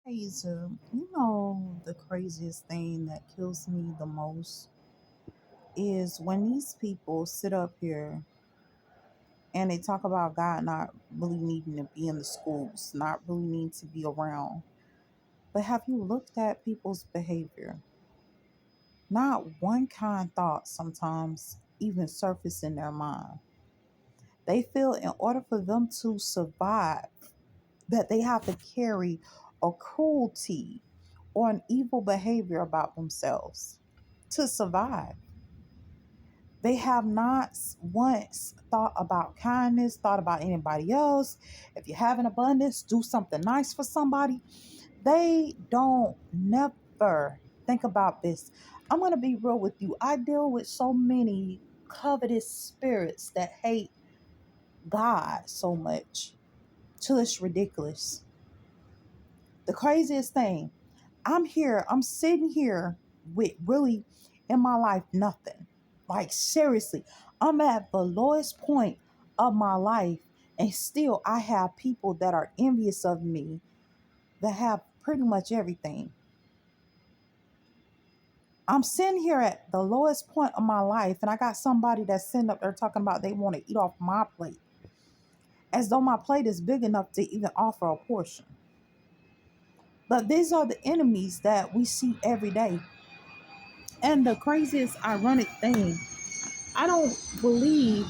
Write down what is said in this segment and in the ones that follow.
Hazel, the craziest thing that kills me the most is when these people sit up here and they talk about God not really needing to be in the schools, not really needing to be around. But have you looked at people's behavior? Not one kind thought sometimes even surface in their mind. They feel in order for them to survive, that they have to carry a cruelty or an evil behavior about themselves to survive. They have not once thought about kindness, thought about anybody else. If you have an abundance, do something nice for somebody. They don't never think about this. I'm going to be real with you. I deal with so many covetous spirits that hate God so much till it's ridiculous. The craziest thing, I'm sitting here with really in my life nothing. Like seriously, I'm at the lowest point of my life, and still I have people that are envious of me that have pretty much everything. I'm sitting here at the lowest point of my life, and I got somebody that's sitting up there talking about they want to eat off my plate, as though my plate is big enough to even offer a portion. But these are the enemies that we see every day. And the craziest, ironic thing, I don't believe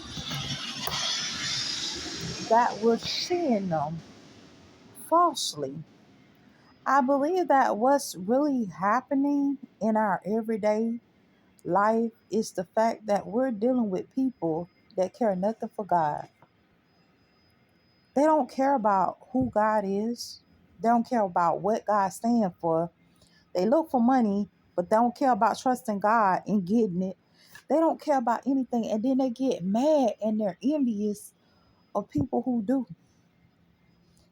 that we're seeing them falsely. I believe that what's really happening in our everyday life is the fact that we're dealing with people that care nothing for God. They don't care about who God is. They don't care about what God stands for. They look for money, but they don't care about trusting God and getting it. They don't care about anything. And then they get mad and they're envious of people who do.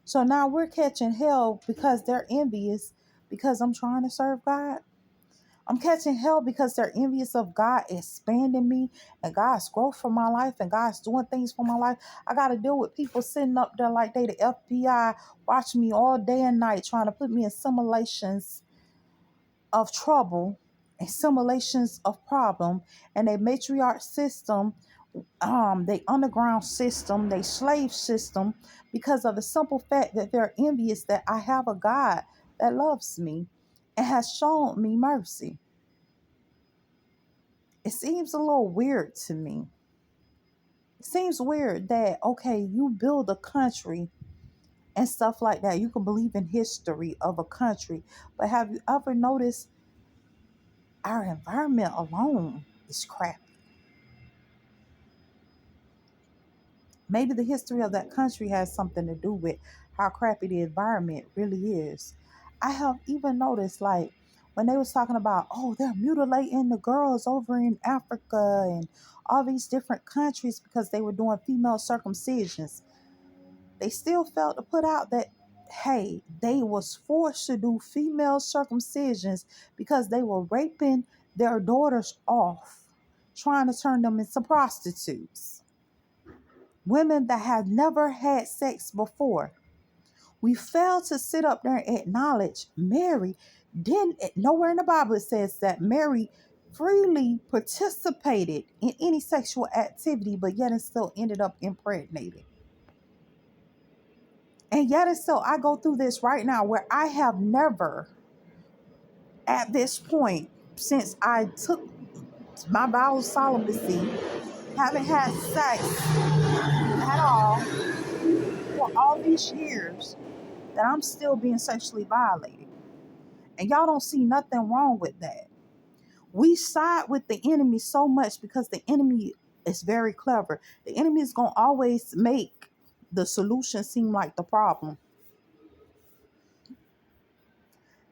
So now we're catching hell because they're envious because I'm trying to serve God. I'm catching hell because they're envious of God expanding me and God's growth for my life and God's doing things for my life. I got to deal with people sitting up there like they the FBI watching me all day and night trying to put me in simulations of trouble and simulations of problem and a matriarch system, they underground system, they slave system, because of the simple fact that they're envious that I have a God that loves me and has shown me mercy. It seems a little weird to me. It seems weird that, okay, you build a country and stuff like that. You can believe in history of a country, but have you ever noticed our environment alone is crap? Maybe the history of that country has something to do with how crappy the environment really is. I have even noticed, like, when they was talking about, oh, they're mutilating the girls over in Africa and all these different countries because they were doing female circumcisions. They still felt to put out that, hey, they was forced to do female circumcisions because they were raping their daughters off, trying to turn them into prostitutes, women that have never had sex before. We fail to sit up there and acknowledge Mary. Then nowhere in the Bible it says that Mary freely participated in any sexual activity, but yet and still ended up impregnated. And yet and still, I go through this right now where I have never, at this point, since I took my vow of solemnity, haven't had sex at all for all these years, that I'm still being sexually violated. And y'all don't see nothing wrong with that. We side with the enemy so much because the enemy is very clever. The enemy is going to always make the solution seem like the problem.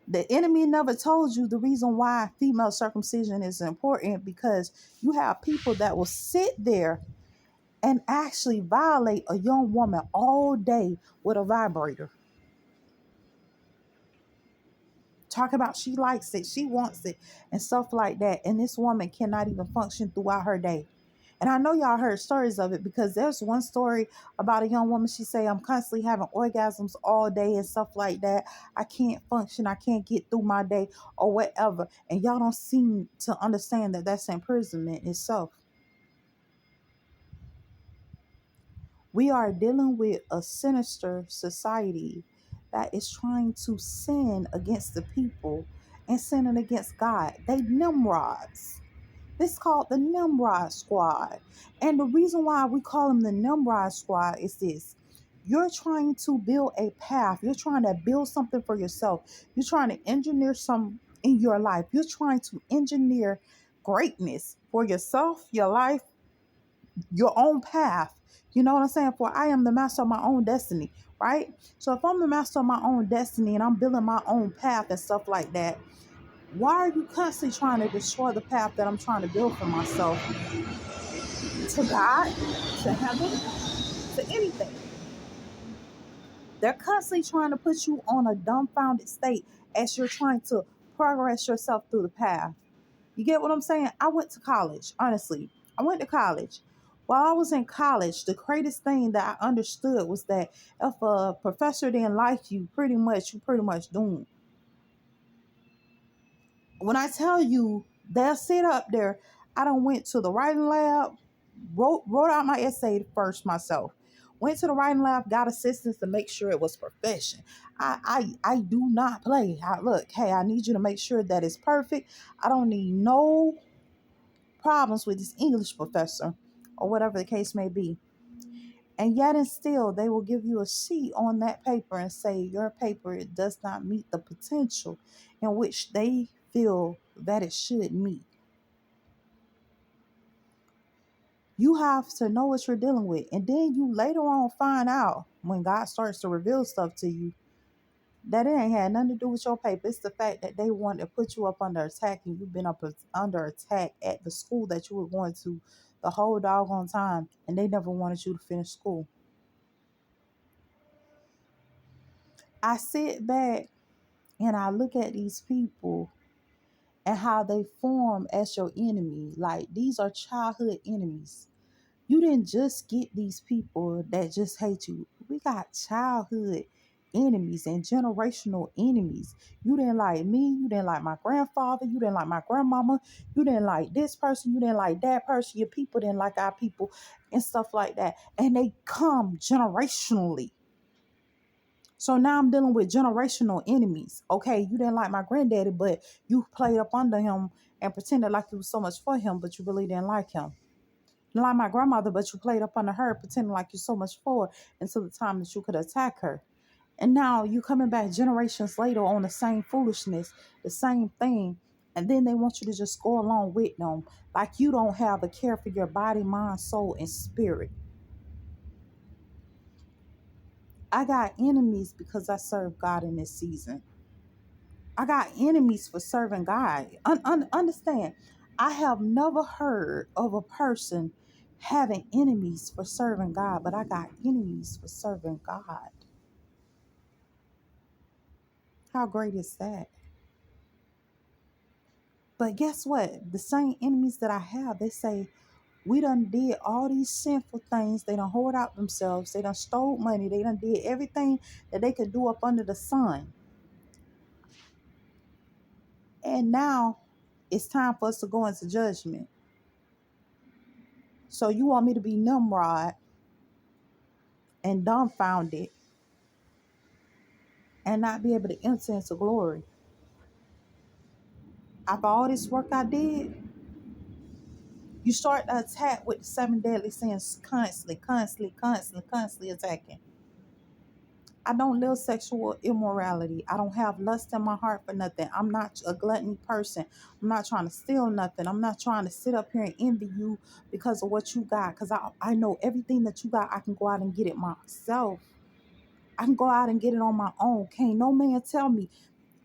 The enemy never told you the reason why female circumcision is important, because you have people that will sit there and actually violate a young woman all day with a vibrator. Talk about she likes it, she wants it, and stuff like that. And this woman cannot even function throughout her day. And I know y'all heard stories of it, because there's one story about a young woman. She say, I'm constantly having orgasms all day and stuff like that. I can't function. I can't get through my day or whatever. And y'all don't seem to understand that that's imprisonment itself. We are dealing with a sinister society that is trying to sin against the people and sinning against God. They Nimrods. This is called the Nimrod Squad. And the reason why we call them the Nimrod Squad is this. You're trying to build a path. You're trying to build something for yourself. You're trying to engineer some in your life. You're trying to engineer greatness for yourself, your life, your own path. You know what I'm saying? For I am the master of my own destiny, right? So if I'm the master of my own destiny and I'm building my own path and stuff like that, why are you constantly trying to destroy the path that I'm trying to build for myself? To God, to heaven, to anything. They're constantly trying to put you on a dumbfounded state as you're trying to progress yourself through the path. You get what I'm saying? I went to college, honestly. I went to college. While I was in college, the greatest thing that I understood was that if a professor didn't like you, you pretty much doomed. When I tell you they'll sit up there, I done went to the writing lab, wrote out my essay first myself. Went to the writing lab, got assistance to make sure it was perfection. I do not play. Look, hey, I need you to make sure that it's perfect. I don't need no problems with this English professor or whatever the case may be. And yet and still, they will give you a C on that paper and say your paper does not meet the potential in which they feel that it should meet. You have to know what you're dealing with. And then you later on find out, when God starts to reveal stuff to you, that it ain't had nothing to do with your paper. It's the fact that they want to put you up under attack, and you've been under attack at the school that you were going to the whole doggone time, and they never wanted you to finish school. I sit back and I look at these people and how they form as your enemy. Like, these are childhood enemies. You didn't just get these people that just hate you. We got childhood enemies and generational enemies. You didn't like me. You didn't like my grandfather. You didn't like my grandmama. You didn't like this person. You didn't like that person. Your people didn't like our people and stuff like that. And they come generationally. So now I'm dealing with generational enemies. Okay, you didn't like my granddaddy, but you played up under him and pretended like you was so much for him, but you really didn't like him. You like my grandmother, but you played up under her, pretending like you're so much for her until the time that you could attack her. And now you coming back generations later on the same foolishness, the same thing. And then they want you to just go along with them like you don't have a care for your body, mind, soul, and spirit. I got enemies because I serve God in this season. I got enemies for serving God. Understand, I have never heard of a person having enemies for serving God, but I got enemies for serving God. How great is that? But guess what? The same enemies that I have, they say, we done did all these sinful things. They done hoard out themselves. They done stole money. They done did everything that they could do up under the sun. And now it's time for us to go into judgment. So you want me to be Nimrod and dumbfounded and not be able to enter into glory? After all this work I did, you start to attack with the seven deadly sins constantly attacking. I don't live sexual immorality. I don't have lust in my heart for nothing. I'm not a gluttony person. I'm not trying to steal nothing. I'm not trying to sit up here and envy you because of what you got. Because I know everything that you got, I can go out and get it myself. I can go out and get it on my own. Can't no man tell me.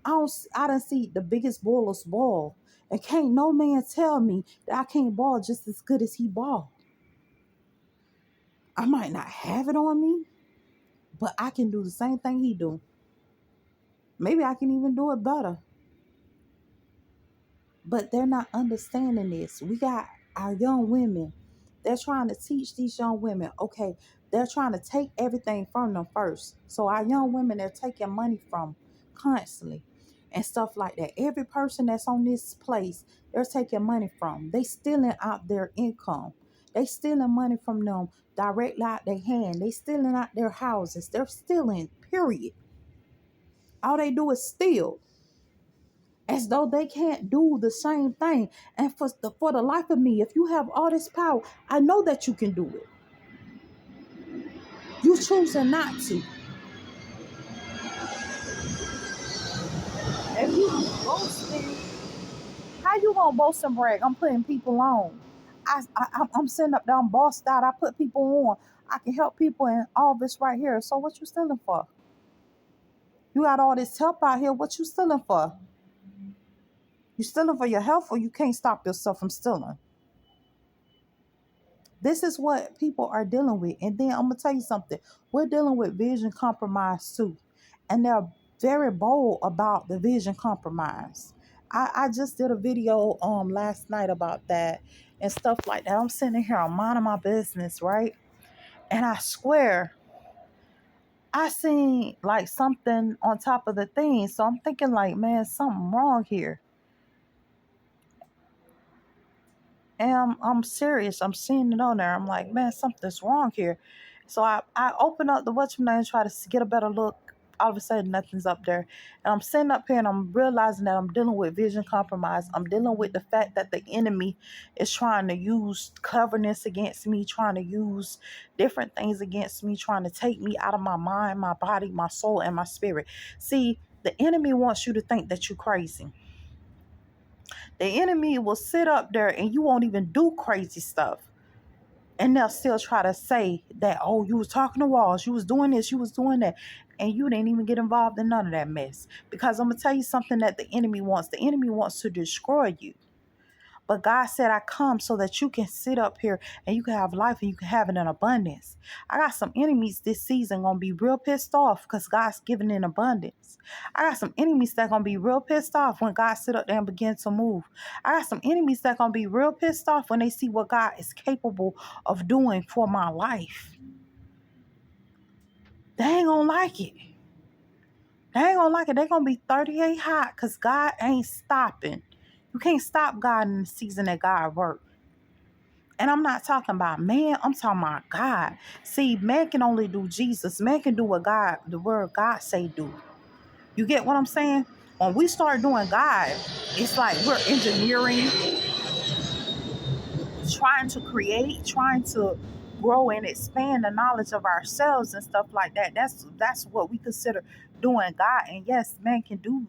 I don't see the biggest ballers ball. And can't no man tell me that I can't ball just as good as he ball. I might not have it on me, but I can do the same thing he do. Maybe I can even do it better. But they're not understanding this. We got our young women They're trying to teach these young women, okay, they're trying to take everything from them first. So our young women, they're taking money from constantly and stuff like that. Every person that's on this place, they're taking money from. They stealing out their income. They stealing money from them directly out their hand. They stealing out their houses. They're stealing, period. All they do is steal, as though they can't do the same thing. And for the life of me, if you have all this power, I know that you can do it. You choosing not to. If you boasting, how you gonna boast and brag? I'm putting people on. I'm sitting up there, I'm bossed out. I put people on. I can help people and all this right here. So what you stealing for? You got all this help out here. What you stealing for? You stealing for your health, or you can't stop yourself from stealing? This is what people are dealing with. And then I'm going to tell you something. We're dealing with vision compromise too. And they're very bold about the vision compromise. I just did a video last night about that and stuff like that. I'm sitting here, I'm minding my business, right? And I swear, I seen like something on top of the thing. So I'm thinking like, man, something wrong here. And I'm serious. I'm seeing it on there. I'm like, man, something's wrong here. So I open up the whatchamacallit and try to get a better look. All of a sudden, nothing's up there. And I'm sitting up here and I'm realizing that I'm dealing with vision compromise. I'm dealing with the fact that the enemy is trying to use cleverness against me, trying to use different things against me, trying to take me out of my mind, my body, my soul, and my spirit. See, the enemy wants you to think that you're crazy. The enemy will sit up there and you won't even do crazy stuff. And they'll still try to say that, oh, you was talking to walls, you was doing this, you was doing that. And you didn't even get involved in none of that mess. Because I'm going to tell you something that the enemy wants. The enemy wants to destroy you. But God said, I come so that you can sit up here and you can have life and you can have it in abundance. I got some enemies this season going to be real pissed off because God's giving in abundance. I got some enemies that going to be real pissed off when God sit up there and begin to move. I got some enemies that going to be real pissed off when they see what God is capable of doing for my life. They ain't going to like it. They ain't going to like it. They going to be 38 hot because God ain't stopping. You can't stop God in the season that God works. And I'm not talking about man, I'm talking about God. See, man can only do Jesus. Man can do what God, the word God say do. You get what I'm saying? When we start doing God, it's like we're engineering, trying to create, trying to grow and expand the knowledge of ourselves and stuff like that. That's what we consider doing God. And yes, man can do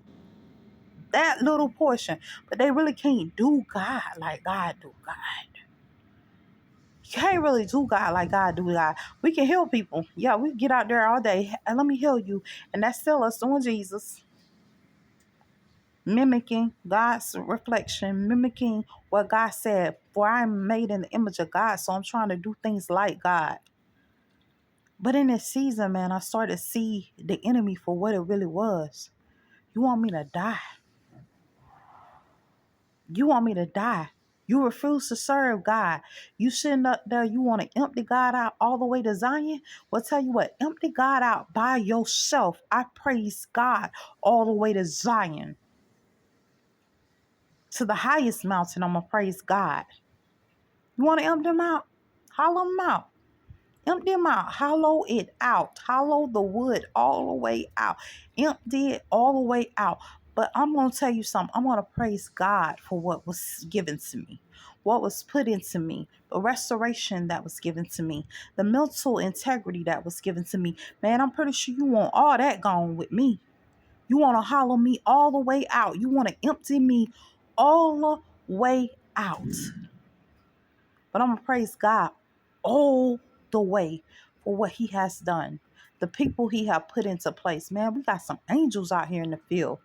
that little portion, but they really can't do God like God do God. You can't really do God like God do God. We can heal people. Yeah, we get out there all day and let me heal you. And that's still us doing Jesus. Mimicking God's reflection, mimicking what God said. For I am made in the image of God, so I'm trying to do things like God. But in this season, man, I started to see the enemy for what it really was. You want me to die? You want me to die? You refuse to serve God. You sitting up there, you want to empty God out all the way to Zion? Well, tell you what, empty God out by yourself. I praise God all the way to Zion. To the highest mountain, I'm going to praise God. You want to empty them out? Hollow them out. Empty them out. Hollow it out. Hollow the wood all the way out. Empty it all the way out. But I'm going to tell you something. I'm going to praise God for what was given to me, what was put into me, the restoration that was given to me, the mental integrity that was given to me. Man, I'm pretty sure you want all that gone with me. You want to hollow me all the way out. You want to empty me all the way out. But I'm going to praise God all the way for what he has done. The people he have put into place. Man, we got some angels out here in the field.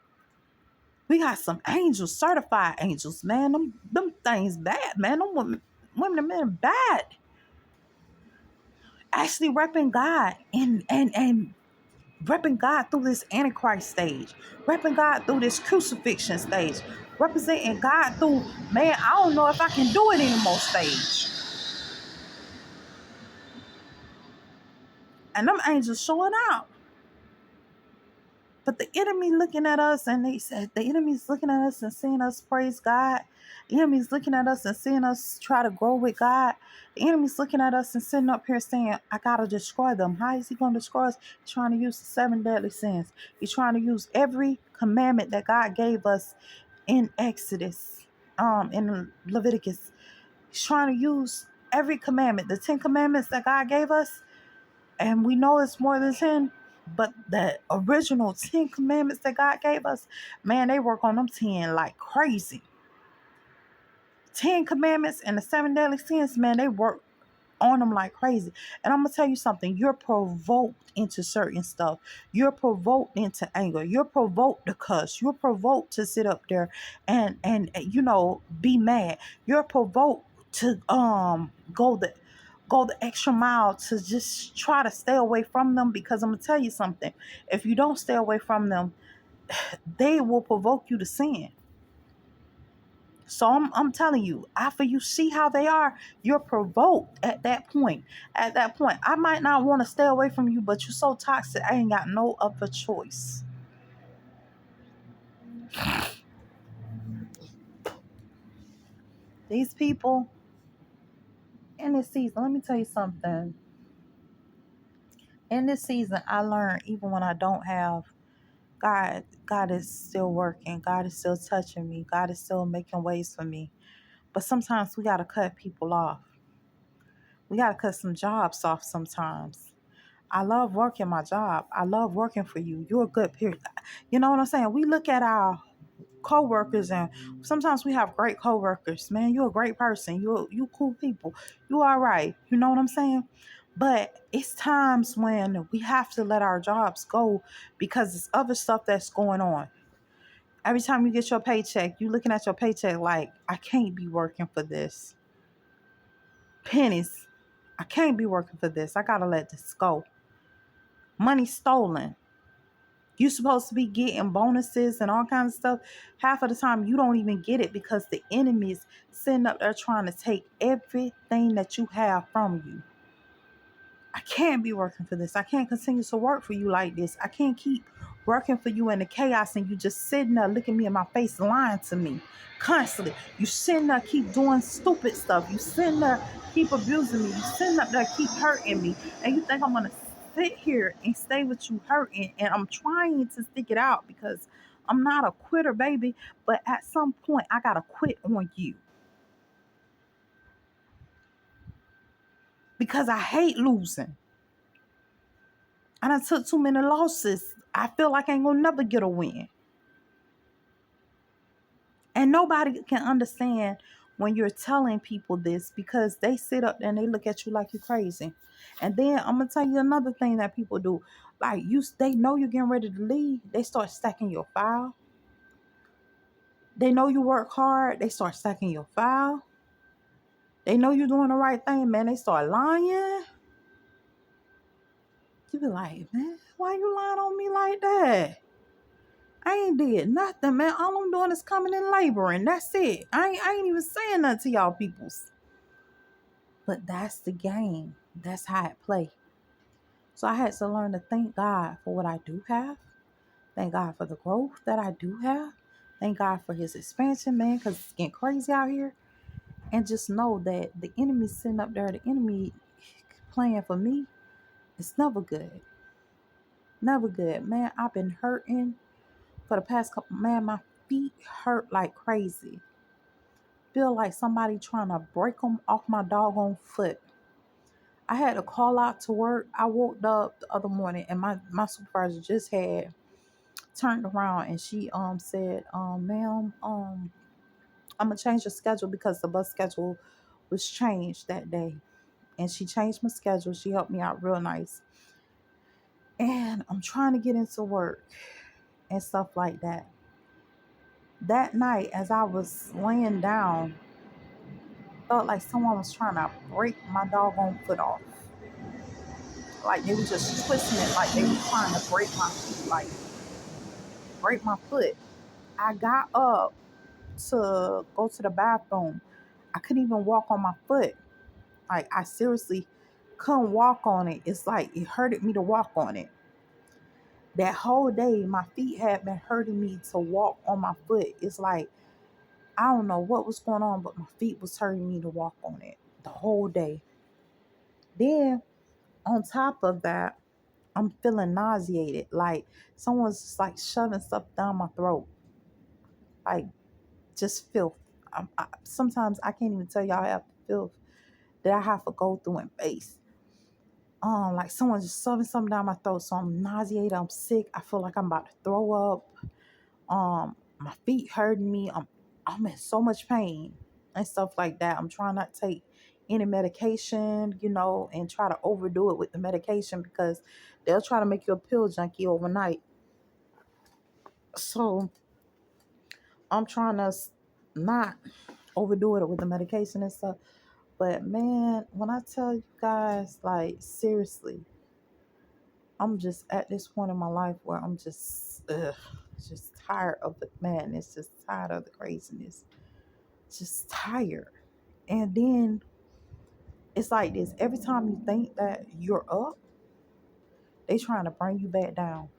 We got some angels, certified angels, man. Them things bad, man. Them women and men bad. Actually repping God and repping God through this Antichrist stage. Repping God through this crucifixion stage. Representing God through, man, I don't know if I can do it anymore stage. And them angels showing out. But the enemy looking at us, and they said the enemy's looking at us and seeing us praise God. The enemy's looking at us and seeing us try to grow with God. The enemy's looking at us and sitting up here saying, I gotta destroy them. How is he gonna destroy us? He's trying to use the 7 deadly sins. He's trying to use every commandment that God gave us in Exodus, in Leviticus. He's trying to use every commandment, the 10 commandments that God gave us, and we know it's more than 10, but the original 10 commandments that God gave us, man, they work on them 10 like crazy. 10 commandments and the 7 deadly sins, man, they work on them like crazy. And I'm gonna tell you something, you're provoked into certain stuff. You're provoked into anger. You're provoked to cuss. You're provoked to sit up there and be mad. You're provoked to go the extra mile to just try to stay away from them, because I'm gonna tell you something, if you don't stay away from them, they will provoke you to sin. So I'm telling you, after you see how they are, you're provoked at that point. At that point, I might not want to stay away from you, but you're so toxic, I ain't got no other choice. These people in this season, let me tell you something. In this season, I learned even when I don't have God is still working. God is still touching me. God is still making ways for me. But sometimes we got to cut people off. We got to cut some jobs off sometimes. I love working my job. I love working for you. You're a good period. You know what I'm saying? We look at our co-workers, and sometimes we have great co-workers. Man, you're a great person. You cool people. You all right. You know what I'm saying? But it's times when we have to let our jobs go because there's other stuff that's going on. Every time you get your paycheck, you looking at your paycheck like, I can't be working for this. Pennies. I can't be working for this. I gotta let this go. Money stolen. You supposed to be getting bonuses and all kinds of stuff. Half of the time you don't even get it because the enemy's sitting up there trying to take everything that you have from you. I can't be working for this. I can't continue to work for you like this. I can't keep working for you in the chaos and you just sitting there looking me in my face lying to me constantly. You sitting there keep doing stupid stuff. You sitting there keep abusing me. You sitting up there keep hurting me. And you think I'm going to sit here and stay with you hurting. And I'm trying to stick it out because I'm not a quitter, baby. But at some point, I got to quit on you. Because I hate losing. And I took too many losses. I feel like I ain't gonna never get a win. And nobody can understand when you're telling people this because they sit up there and they look at you like you're crazy. And then I'm gonna tell you another thing that people do. Like they know you're getting ready to leave. They start stacking your file. They know you work hard. They start stacking your file. They know you're doing the right thing, man. They start lying. You be like, man, why you lying on me like that? I ain't did nothing, man. All I'm doing is coming in laboring. That's it. I ain't even saying nothing to y'all peoples. But that's the game. That's how it play. So I had to learn to thank God for what I do have. Thank God for the growth that I do have. Thank God for his expansion, man, because it's getting crazy out here. And just know that the enemy's sitting up there, the enemy playing for me, it's never good. Never good. Man, I've been hurting for the past couple, man, my feet hurt like crazy. Feel like somebody trying to break them off my doggone foot. I had to call out to work. I woke up the other morning and my supervisor just had turned around and she said, ma'am, I'm gonna change your schedule because the bus schedule was changed that day. And she changed my schedule. She helped me out real nice. And I'm trying to get into work and stuff like that. That night, as I was laying down, felt like someone was trying to break my doggone foot off. Like they were just twisting it, like they were trying to break my feet, like break my foot. I got up to go to the bathroom. I couldn't even walk on my foot. Like I seriously couldn't walk on it. It's like it hurted me to walk on it. That whole day, my feet had been hurting me to walk on my foot. It's like, I don't know what was going on, but my feet was hurting me to walk on it the whole day. Then, on top of that, I'm feeling nauseated. Like someone's just like shoving stuff down my throat. Like, just filth. Sometimes I can't even tell y'all half the filth that I have to go through and face. Like someone's just shoving something down my throat. So I'm nauseated. I'm sick. I feel like I'm about to throw up. My feet hurting me. I'm in so much pain and stuff like that. I'm trying not to take any medication, and try to overdo it with the medication because they'll try to make you a pill junkie overnight. So I'm trying to not overdo it with the medication and stuff. But man, when I tell you guys, like seriously, I'm just at this point in my life where I'm just tired of the madness, just tired of the craziness, just tired. And then it's like this: every time you think that you're up, they trying to bring you back down.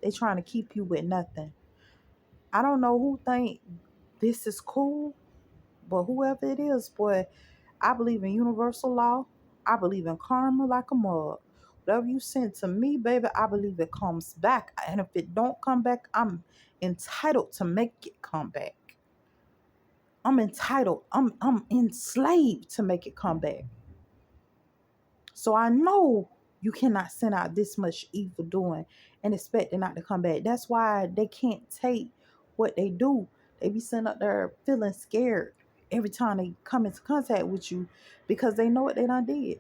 They trying to keep you with nothing. I don't know who think this is cool, but whoever it is, boy, I believe in universal law. I believe in karma like a mug. Whatever you send to me, baby, I believe it comes back. And if it don't come back, I'm entitled to make it come back. I'm entitled. I'm enslaved to make it come back. So I know you cannot send out this much evil doing and expect it not to come back. That's why they can't take what they do. They be sitting up there feeling scared every time they come into contact with you because they know what they done did.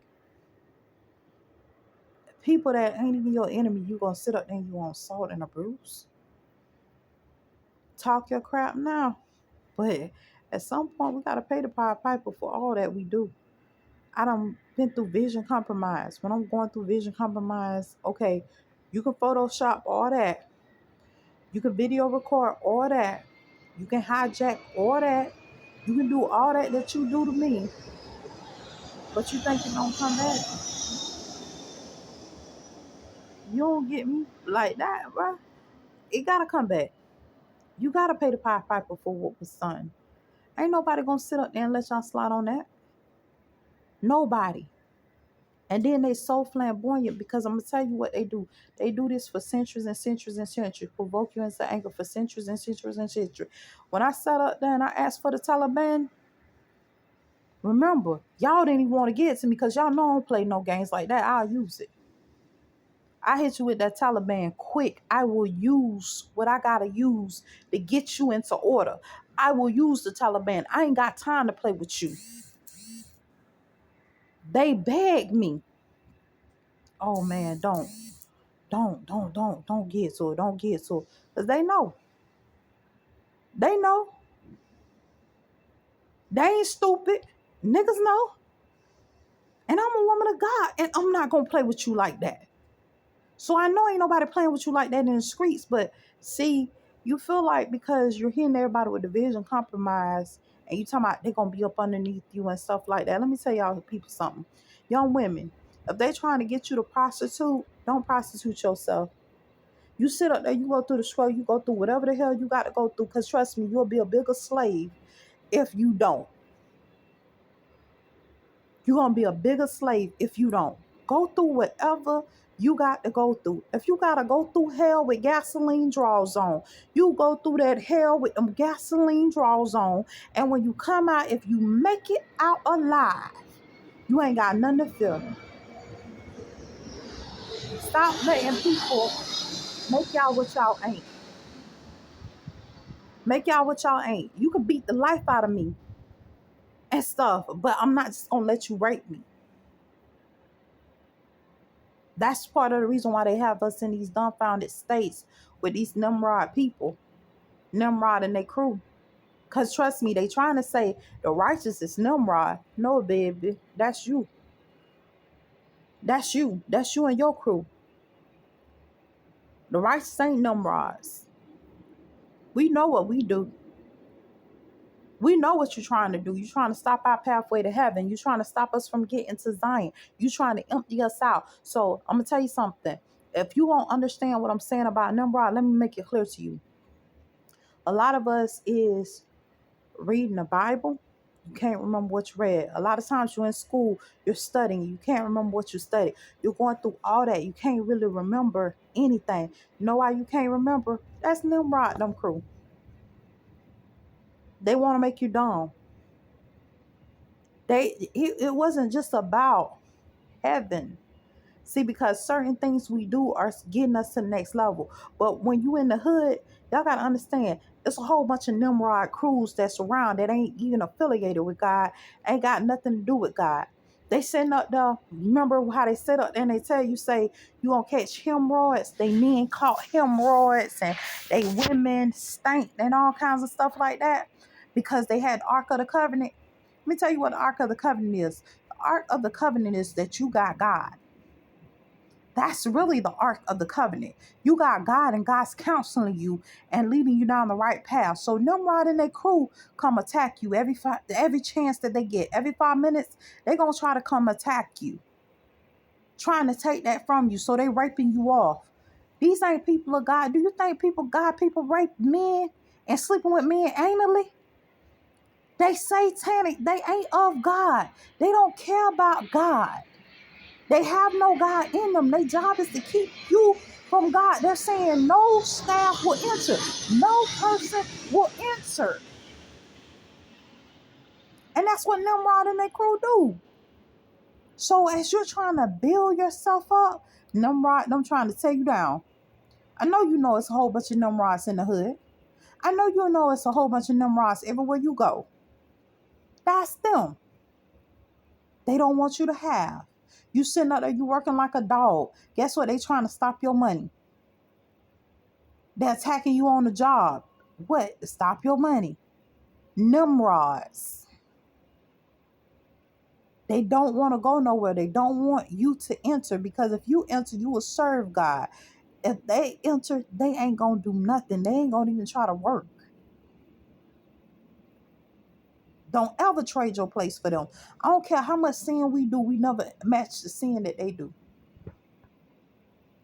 People that ain't even your enemy, you gonna sit up there and you want salt and a bruise. Talk your crap now. But at some point we gotta pay the Pied Piper for all that we do. I done been through vision compromise. When I'm going through vision compromise, okay, you can Photoshop all that. You can video record all that. You can hijack all that. You can do all that you do to me. But you think it don't come back? You don't get me like that, bro. It gotta come back. You gotta pay the Pied Piper for what was done. Ain't nobody gonna sit up there and let y'all slide on that. Nobody. And then they so flamboyant because I'm gonna tell you what they do. They do this for centuries and centuries and centuries, provoke you into anger for centuries and centuries and centuries. When I sat up there and I asked for the Taliban, remember, y'all didn't even want to get it to me because y'all know I don't play no games like that. I'll use it. I hit you with that Taliban quick. I will use what I gotta use to get you into order. I will use the Taliban. I ain't got time to play with you. They begged me. Oh man, don't get to it. Don't get to it. Because they know. They know. They ain't stupid. Niggas know. And I'm a woman of God. And I'm not going to play with you like that. So I know ain't nobody playing with you like that in the streets. But see, you feel like because you're hearing everybody with division compromise and you talking about they're going to be up underneath you and stuff like that. Let me tell y'all people something. Young women, if they trying to get you to prostitute, don't prostitute yourself. You sit up there, you go through the struggle, you go through whatever the hell you got to go through. Because trust me, you'll be a bigger slave if you don't. You're going to be a bigger slave if you don't. Go through whatever you got to go through. If you got to go through hell with gasoline draws on, you go through that hell with them gasoline draws on. And when you come out, if you make it out alive, you ain't got nothing to fear. Stop letting people make y'all what y'all ain't. Make y'all what y'all ain't. You can beat the life out of me and stuff, but I'm not just gonna let you rape me. That's part of the reason why they have us in these dumbfounded states with these Nimrod people, Nimrod and their crew. Because trust me, they trying to say the righteous is Nimrod. No, baby, that's you. That's you. That's you and your crew. The righteous ain't Nimrods. We know what we do. We know what you're trying to do. You're trying to stop our pathway to heaven. You're trying to stop us from getting to Zion. You're trying to empty us out. So I'm going to tell you something. If you won't understand what I'm saying about Nimrod, let me make it clear to you. A lot of us is reading the Bible. You can't remember what you read. A lot of times you're in school, you're studying. You can't remember what you studied. You're going through all that. You can't really remember anything. You know why you can't remember? That's Nimrod, them crew. They want to make you dumb. It wasn't just about heaven. See, because certain things we do are getting us to the next level. But when you in the hood, y'all got to understand, it's a whole bunch of Nimrod crews that's around that ain't even affiliated with God, ain't got nothing to do with God. They sitting up there, remember how they sit up there and they tell you, say, you gonna catch hemorrhoids. They men caught hemorrhoids and they women stank and all kinds of stuff like that because they had the Ark of the Covenant. Let me tell you what the Ark of the Covenant is. The Ark of the Covenant is that you got God. That's really the Ark of the Covenant. You got God and God's counseling you and leading you down the right path. So Nimrod and their crew come attack you every chance that they get. Every 5 minutes, they're going to try to come attack you, trying to take that from you. So they raping you off. These ain't people of God. Do you think people rape men and sleeping with men anally? They satanic. They ain't of God. They don't care about God. They have no God in them. Their job is to keep you from God. They're saying no staff will enter. No person will enter. And that's what Nimrod and their crew do. So as you're trying to build yourself up, Nimrod, them trying to tear you down. I know you know it's a whole bunch of Nimrods in the hood. I know you know it's a whole bunch of Nimrods everywhere you go. That's them. They don't want you to have. You sitting up there, you working like a dog. Guess what? They trying to stop your money. They're attacking you on the job. What? Stop your money. Nimrods. They don't want to go nowhere. They don't want you to enter because if you enter, you will serve God. If they enter, they ain't going to do nothing. They ain't going to even try to work. Don't ever trade your place for them. I don't care how much sin we do. We never match the sin that they do.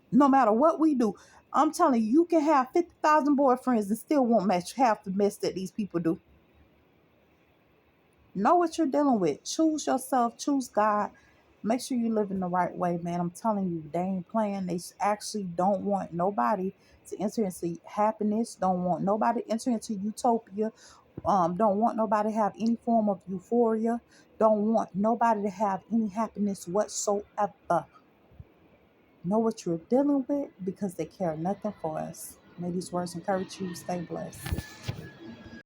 No matter what we do. I'm telling you, you can have 50,000 boyfriends and still won't match half the mess that these people do. Know what you're dealing with. Choose yourself. Choose God. Make sure you live in the right way, man. I'm telling you, they ain't playing. They actually don't want nobody to enter into happiness. Don't want nobody to enter into utopia. Don't want nobody to have any form of euphoria. Don't want nobody to have any happiness whatsoever. Know what you're dealing with because they care nothing for us. May these words encourage you. Stay blessed.